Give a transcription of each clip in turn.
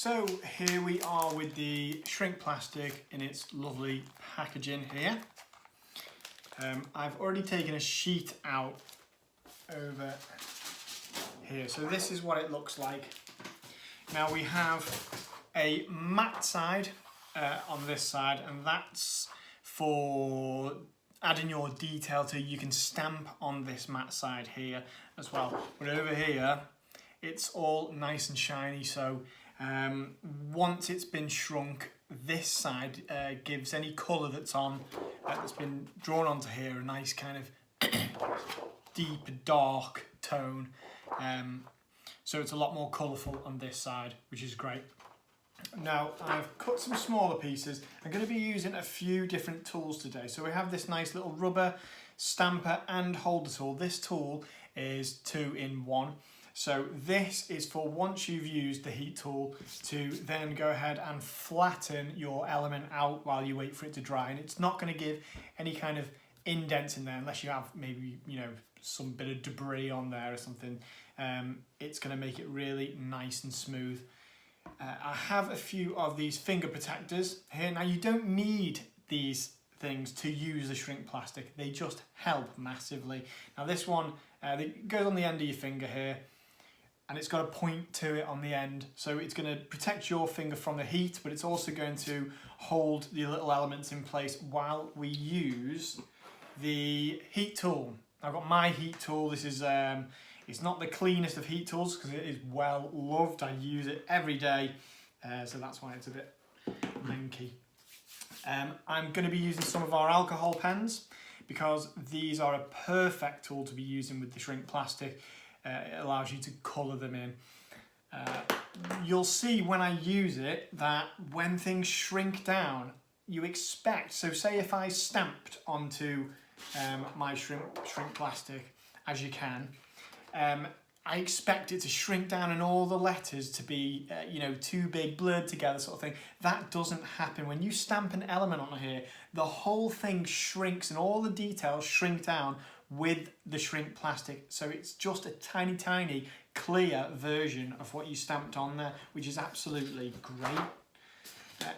So here we are with the shrink plastic in its lovely packaging here. I've already taken a sheet out over here. So this is what it looks like. Now we have a matte side on this side, and that's for adding your detail to. You can stamp on this matte side here as well. But over here, it's all nice and shiny. So once it's been shrunk, this side gives any colour that's on that's been drawn onto here a nice kind of deep dark tone. So it's a lot more colourful on this side, which is great. Now I've cut some smaller pieces. I'm going to be using a few different tools today. So we have this nice little rubber stamper and holder tool. This tool is 2-in-1. So this is for once you've used the heat tool to then go ahead and flatten your element out while you wait for it to dry. And it's not going to give any kind of indents in there unless you have maybe, you know, some bit of debris on there or something. It's going to make it really nice and smooth. I have a few of these finger protectors here. Now you don't need these things to use the shrink plastic. They just help massively. Now this one it goes on the end of your finger here, and it's got a point to it on the end. So it's going to protect your finger from the heat, but it's also going to hold the little elements in place while we use the heat tool. I've got my heat tool. This is it's not the cleanest of heat tools because it is well loved. I use it every day, so that's why it's a bit lanky. I'm going to be using some of our alcohol pens because these are a perfect tool to be using with the shrink plastic. It allows you to colour them in. You'll see when I use it that when things shrink down, you expect, so say if I stamped onto my shrink plastic, as you can, I expect it to shrink down and all the letters to be, you know, too big, blurred together sort of thing. That doesn't happen. When you stamp an element on here, the whole thing shrinks and all the details shrink down with the shrink plastic. So it's just a tiny, tiny clear version of what you stamped on there, which is absolutely great.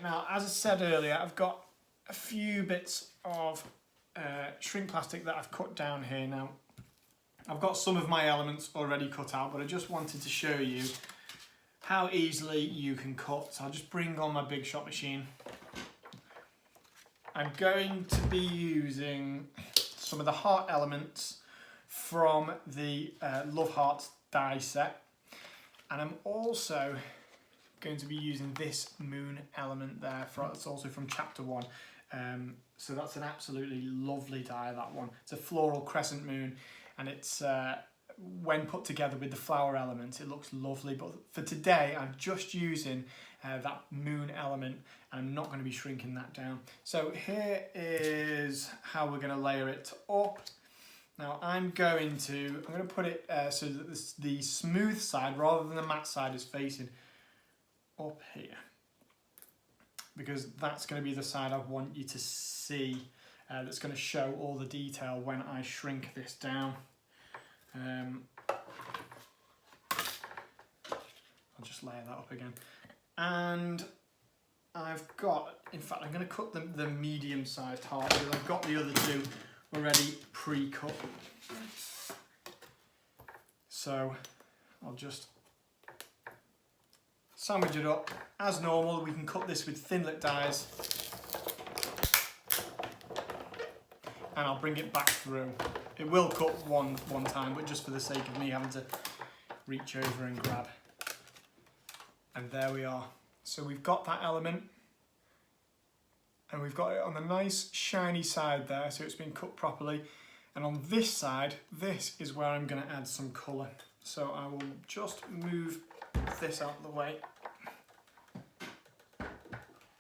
Now, as I said earlier, I've got a few bits of shrink plastic that I've cut down here. Now, I've got some of my elements already cut out, but I just wanted to show you how easily you can cut. So I'll just bring on my big shot machine. I'm going to be using some of the heart elements from the Love Hearts die set, and I'm also going to be using this moon element there. It's also from chapter 1. So that's an absolutely lovely die, that one. It's a floral crescent moon, and it's when put together with the flower elements, it looks lovely. But for today, I'm just using that moon element, and I'm not going to be shrinking that down. So here is how we're going to layer it up. Now I'm going to put it so that the smooth side, rather than the matte side, is facing up here, because that's going to be the side I want you to see. That's going to show all the detail when I shrink this down. I'll just layer that up again. And I've got, in fact, I'm going to cut the medium-sized heart because I've got the other two already pre-cut. So I'll just sandwich it up. As normal, we can cut this with thinlit dies. And I'll bring it back through. It will cut one time, but just for the sake of me having to reach over and grab. And there we are. So we've got that element, and we've got it on the nice shiny side there, so it's been cut properly. And on this side, this is where I'm going to add some colour. So I will just move this out of the way,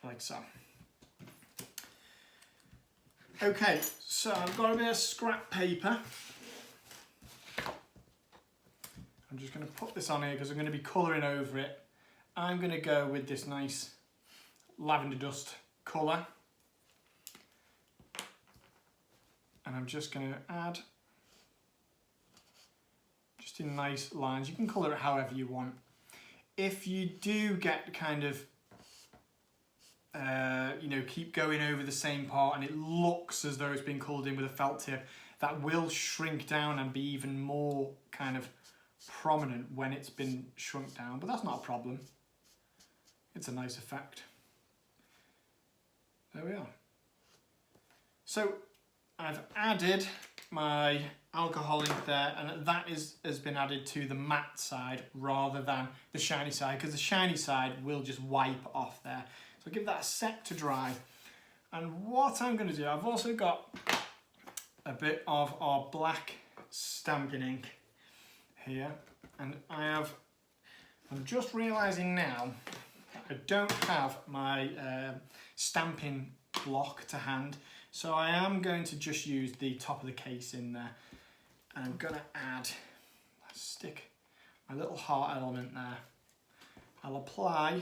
like so. Okay, so I've got a bit of scrap paper. I'm just going to put this on here because I'm going to be colouring over it. I'm going to go with this nice lavender dust colour. And I'm just going to add just in nice lines. You can colour it however you want. if you do get kind of, you know, keep going over the same part and it looks as though it's been colored in with a felt tip, that will shrink down and be even more kind of prominent when it's been shrunk down, but that's not a problem. It's a nice effect. There we are. So I've added my alcohol ink there, and that has been added to the matte side rather than the shiny side, because the shiny side will just wipe off there. So give that a sec to dry. And what I'm going to do, I've also got a bit of our black stamping ink here, and I'm just realising now that I don't have my stamping block to hand, so I am going to just use the top of the case in there, and I'm going to stick my little heart element there. I'll apply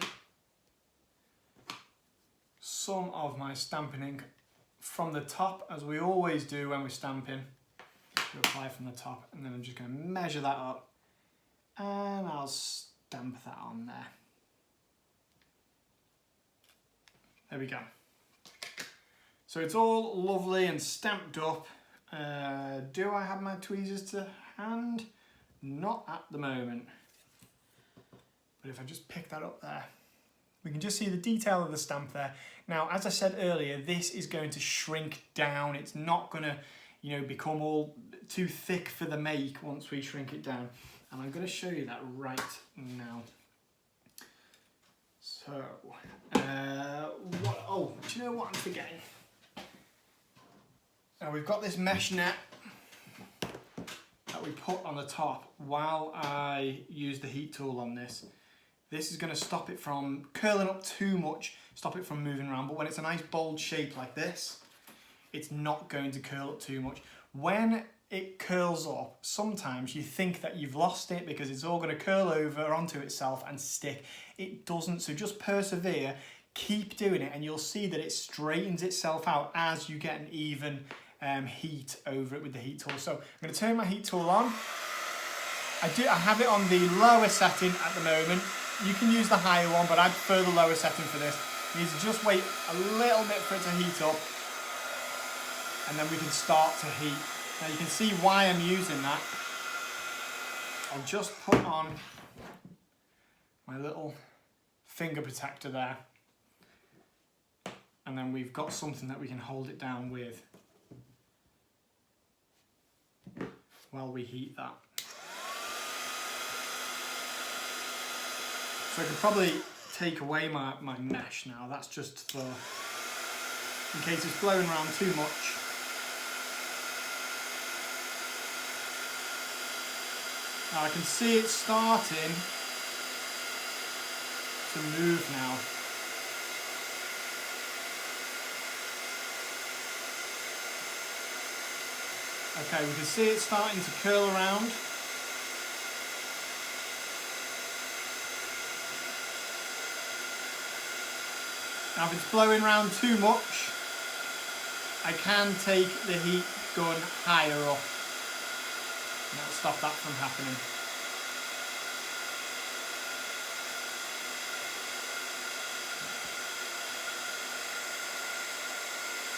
some of my stamping ink from the top, as we always do when we're stamping. You apply from the top, and then I'm just going to measure that up, and I'll stamp that on there. There we go. So it's all lovely and stamped up. Do I have my tweezers to hand? Not at the moment. But if I just pick that up there, we can just see the detail of the stamp there. Now, as I said earlier, this is going to shrink down. It's not going to, you know, become all too thick for the make once we shrink it down. And I'm going to show you that right now. So, oh, do you know what I'm forgetting? Now we've got this mesh net that we put on the top while I use the heat tool on this. This is going to stop it from curling up too much, stop it from moving around, but when it's a nice bold shape like this, it's not going to curl up too much. When it curls up, sometimes you think that you've lost it because it's all going to curl over onto itself and stick. It doesn't, so just persevere, keep doing it, and you'll see that it straightens itself out as you get an even heat over it with the heat tool. So I'm going to turn my heat tool on. I have it on the lower setting at the moment. You can use the higher one, but I prefer the lower setting for this. You need to just wait a little bit for it to heat up, and then we can start to heat. Now you can see why I'm using that. I'll just put on my little finger protector there, and then we've got something that we can hold it down with while we heat that. So I can probably take away my mesh now. That's just for, in case it's blowing around too much. Now I can see it starting to move now. Okay, we can see it starting to curl around. Now if it's blowing around too much, I can take the heat gun higher up, and that'll stop that from happening.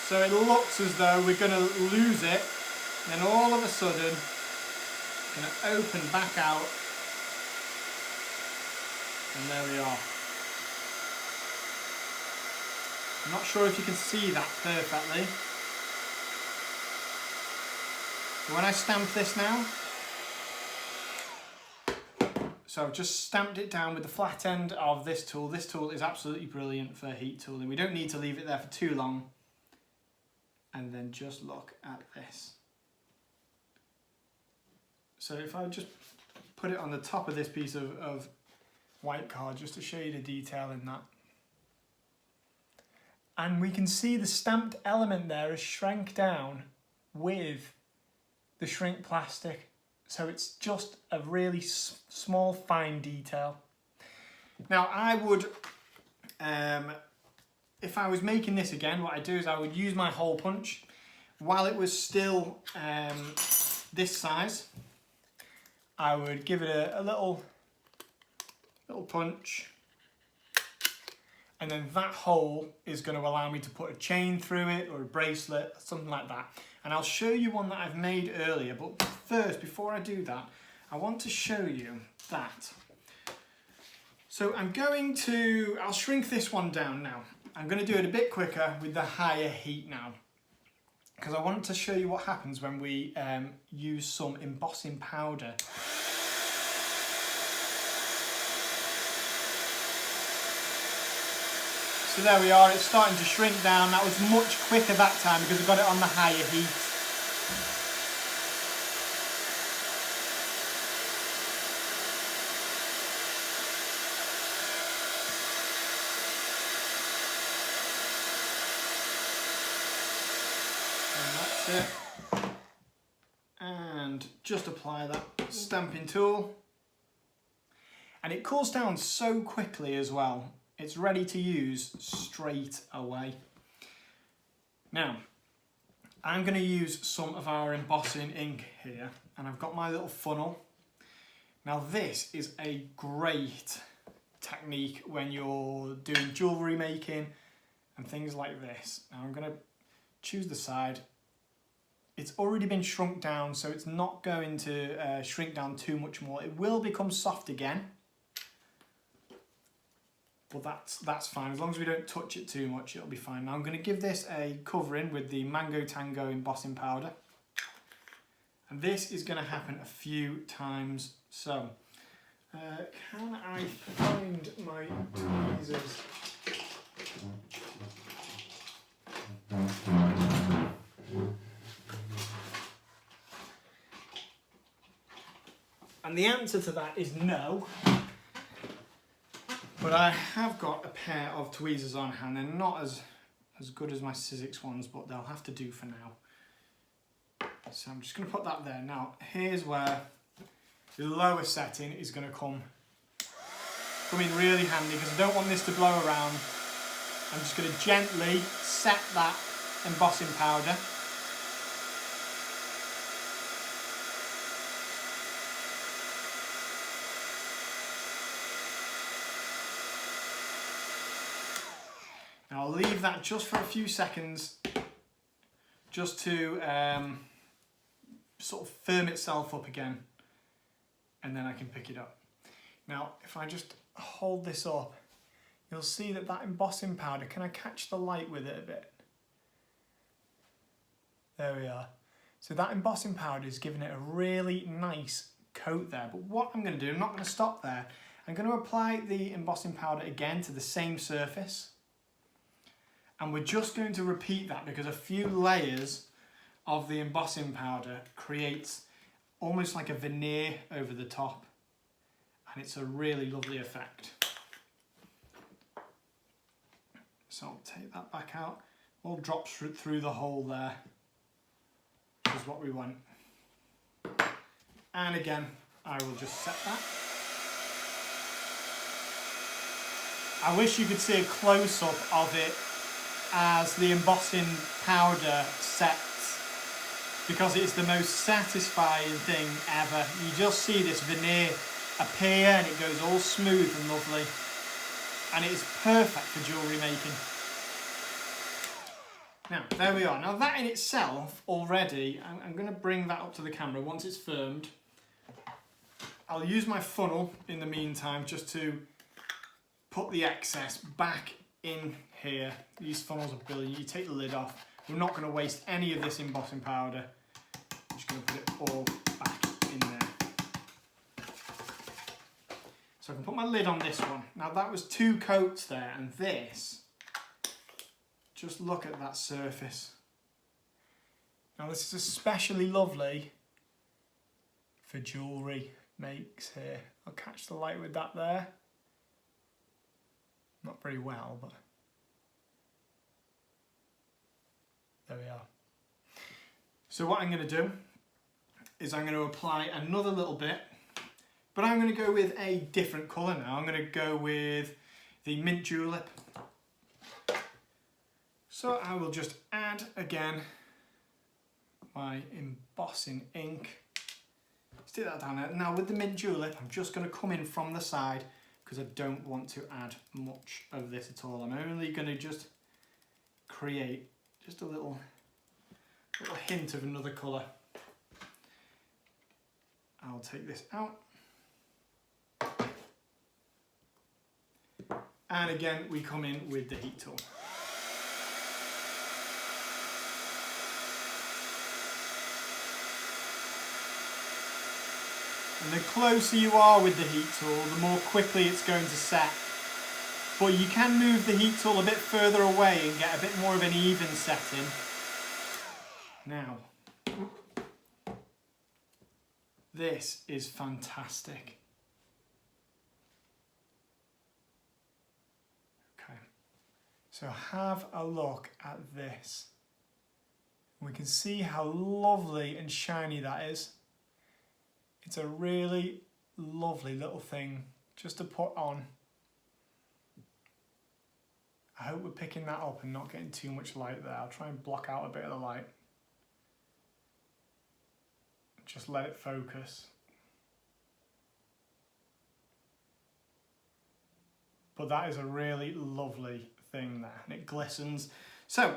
So it looks as though we're going to lose it, and then all of a sudden it's going to open back out, and there we are. I'm not sure if you can see that perfectly. But when I stamp this now, so I've just stamped it down with the flat end of this tool. This tool is absolutely brilliant for heat tooling. We don't need to leave it there for too long. And then just look at this. So if I just put it on the top of this piece of white card, just to show you the detail in that. And we can see the stamped element there is shrank down with the shrink plastic. So it's just a really small, fine detail. Now I would, if I was making this again, what I do is I would use my hole punch while it was still this size. I would give it a little little punch. And then that hole is going to allow me to put a chain through it or a bracelet, something like that. And I'll show you one that I've made earlier, but first, before I do that, I want to show you that. So I'll shrink this one down now. I'm going to do it a bit quicker with the higher heat now, because I want to show you what happens when we use some embossing powder. So there we are, it's starting to shrink down. That was much quicker that time because I got it on the higher heat. And that's it. And just apply that stamping tool. And it cools down so quickly as well. It's ready to use straight away. Now, I'm going to use some of our embossing ink here, and I've got my little funnel. Now this is a great technique when you're doing jewellery making and things like this. Now I'm going to choose the side. It's already been shrunk down, so it's not going to shrink down too much more. It will become soft again. But that's fine, as long as we don't touch it too much, it'll be fine. Now I'm going to give this a covering with the Mango Tango embossing powder. And this is going to happen a few times. So, can I find my tweezers? And the answer to that is no. But I have got a pair of tweezers on hand. They're not as good as my Sizzix ones, but they'll have to do for now. So I'm just going to put that there. Now, here's where the lower setting is going to come in really handy, because I don't want this to blow around. I'm just going to gently set that embossing powder. Now I'll leave that just for a few seconds, just to sort of firm itself up again, and then I can pick it up. Now if I just hold this up, you'll see that embossing powder, can I catch the light with it a bit? There we are. So that embossing powder is giving it a really nice coat there. But what I'm going to do, I'm not going to stop there. I'm going to apply the embossing powder again to the same surface. And we're just going to repeat that because a few layers of the embossing powder creates almost like a veneer over the top. And it's a really lovely effect. So I'll take that back out. All drops through the hole there, which is what we want. And again, I will just set that. I wish you could see a close-up of it as the embossing powder sets, because it's the most satisfying thing ever. You just see this veneer appear and it goes all smooth and lovely, and it is perfect for jewellery making. Now there we are. Now that in itself already, I'm going to bring that up to the camera once it's firmed. I'll use my funnel in the meantime just to put the excess back in here. These funnels are brilliant. You take the lid off. We're not going to waste any of this embossing powder. I'm just going to put it all back in there. So I can put my lid on this one. Now that was 2 coats there, and this, just look at that surface. Now this is especially lovely for jewellery makes here. I'll catch the light with that there. Not very well, but there we are. So what I'm going to do is I'm going to apply another little bit, but I'm going to go with a different colour now. I'm going to go with the mint julep. So I will just add again my embossing ink. Stick that down there. Now with the mint julep, I'm just going to come in from the side. because I don't want to add much of this at all. I'm only going to just create just a little hint of another colour. I'll take this out. And again, we come in with the heat tool. And the closer you are with the heat tool, the more quickly it's going to set. But you can move the heat tool a bit further away and get a bit more of an even setting. Now, this is fantastic. Okay, so have a look at this. We can see how lovely and shiny that is. It's a really lovely little thing just to put on. I hope we're picking that up and not getting too much light there. I'll try and block out a bit of the light. Just let it focus. But that is a really lovely thing there, and it glistens. So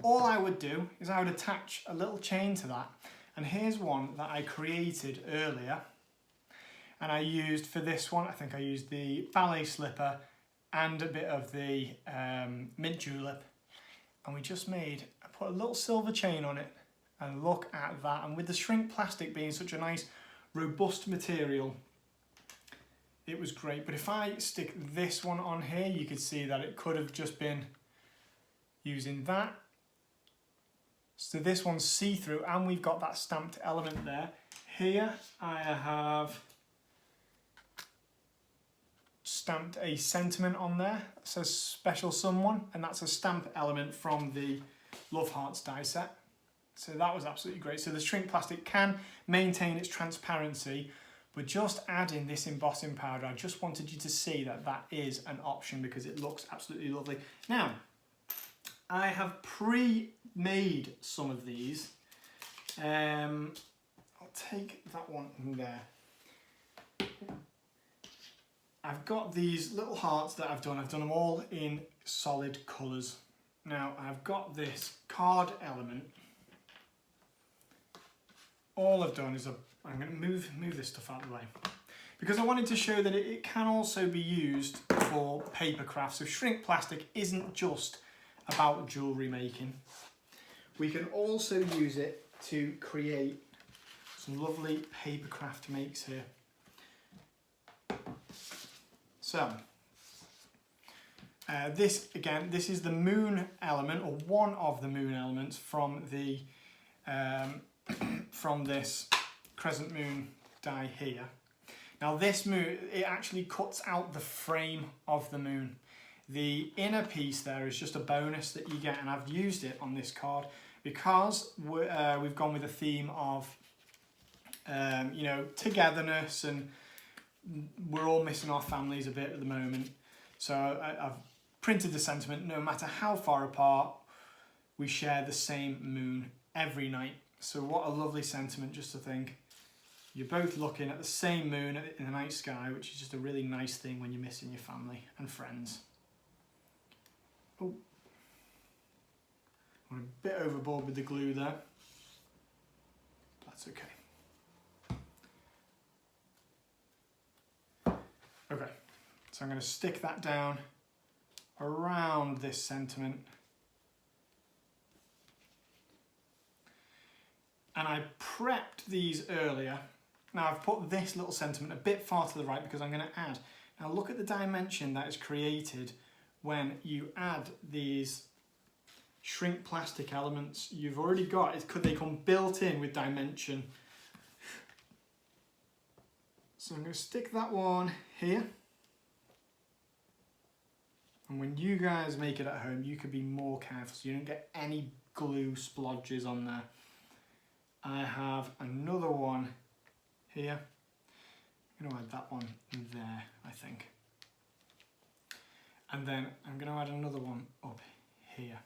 all I would do is I would attach a little chain to that. And here's one that I created earlier. And I used for this one, I think I used the ballet slipper and a bit of the mint julep. And we just I put a little silver chain on it, and look at that. And with the shrink plastic being such a nice, robust material, it was great. But if I stick this one on here, you could see that it could have just been using that. So this one's see-through, and we've got that stamped element there. Here I have stamped a sentiment on there. It says special someone, and that's a stamp element from the Love Hearts die set. So that was absolutely great. So the shrink plastic can maintain its transparency, but just adding this embossing powder, I just wanted you to see that that is an option because it looks absolutely lovely. Now, I have pre-made some of these. I'll take that one in there. I've got these little hearts that I've done. I've done them all in solid colours. Now I've got this card element. All I've done is I'm going to move this stuff out of the way because I wanted to show that it can also be used for papercraft. So shrink plastic isn't just about jewellery making. We can also use it to create some lovely papercraft makes here. So this is the moon element, or one of the moon elements from the from this crescent moon die here. Now this moon, it actually cuts out the frame of the moon. The inner piece there is just a bonus that you get, and I've used it on this card because we've gone with a theme of you know, togetherness, and we're all missing our families a bit at the moment. So I've printed the sentiment: no matter how far apart, we share the same moon every night. So what a lovely sentiment, just to think you're both looking at the same moon in the night sky, which is just a really nice thing when you're missing your family and friends. Oh, I went a bit overboard with the glue there. That's okay. Okay, so I'm going to stick that down around this sentiment. And I prepped these earlier. Now I've put this little sentiment a bit far to the right because I'm going to add. Now look at the dimension that is created when you add these shrink plastic elements. You've already got it, they come built in with dimension. So I'm going to stick that one here. And when you guys make it at home, you could be more careful so you don't get any glue splodges on there. I have another one here. I'm going to add that one there, I think. And then I'm going to add another one up here.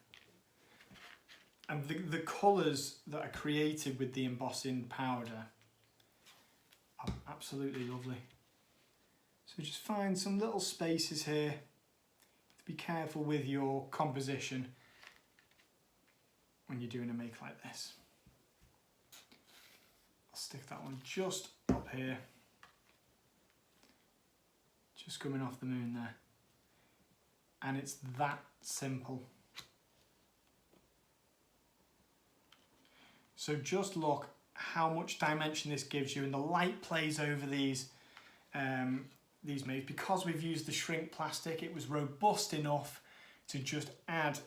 And the colours that are created with the embossing powder are absolutely lovely. So just find some little spaces here. Be careful with your composition when you're doing a make like this. I'll stick that one just up here. Just coming off the moon there. And it's that simple. So just look how much dimension this gives you, and the light plays over these maids. Because we've used the shrink plastic, it was robust enough to just add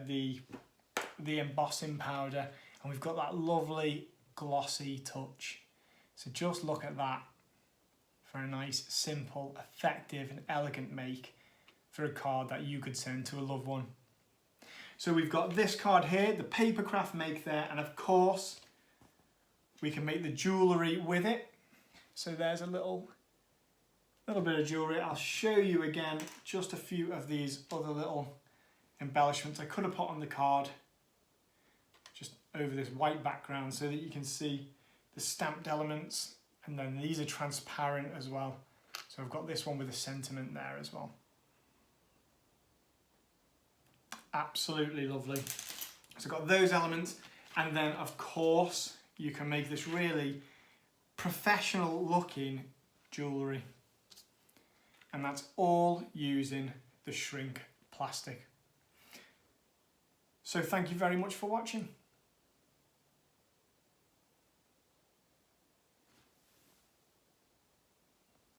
the embossing powder, and we've got that lovely glossy touch. So just look at that for a nice, simple, effective and elegant make for a card that you could send to a loved one. So we've got this card here, the Papercraft make there, and of course we can make the jewellery with it. So there's a little bit of jewellery. I'll show you again just a few of these other little embellishments I could have put on the card just over this white background so that you can see the stamped elements, and then these are transparent as well. So I've got this one with a sentiment there as well. Absolutely lovely. So I've got those elements, and then of course you can make this really professional looking jewellery, and that's all using the shrink plastic. So thank you very much for watching.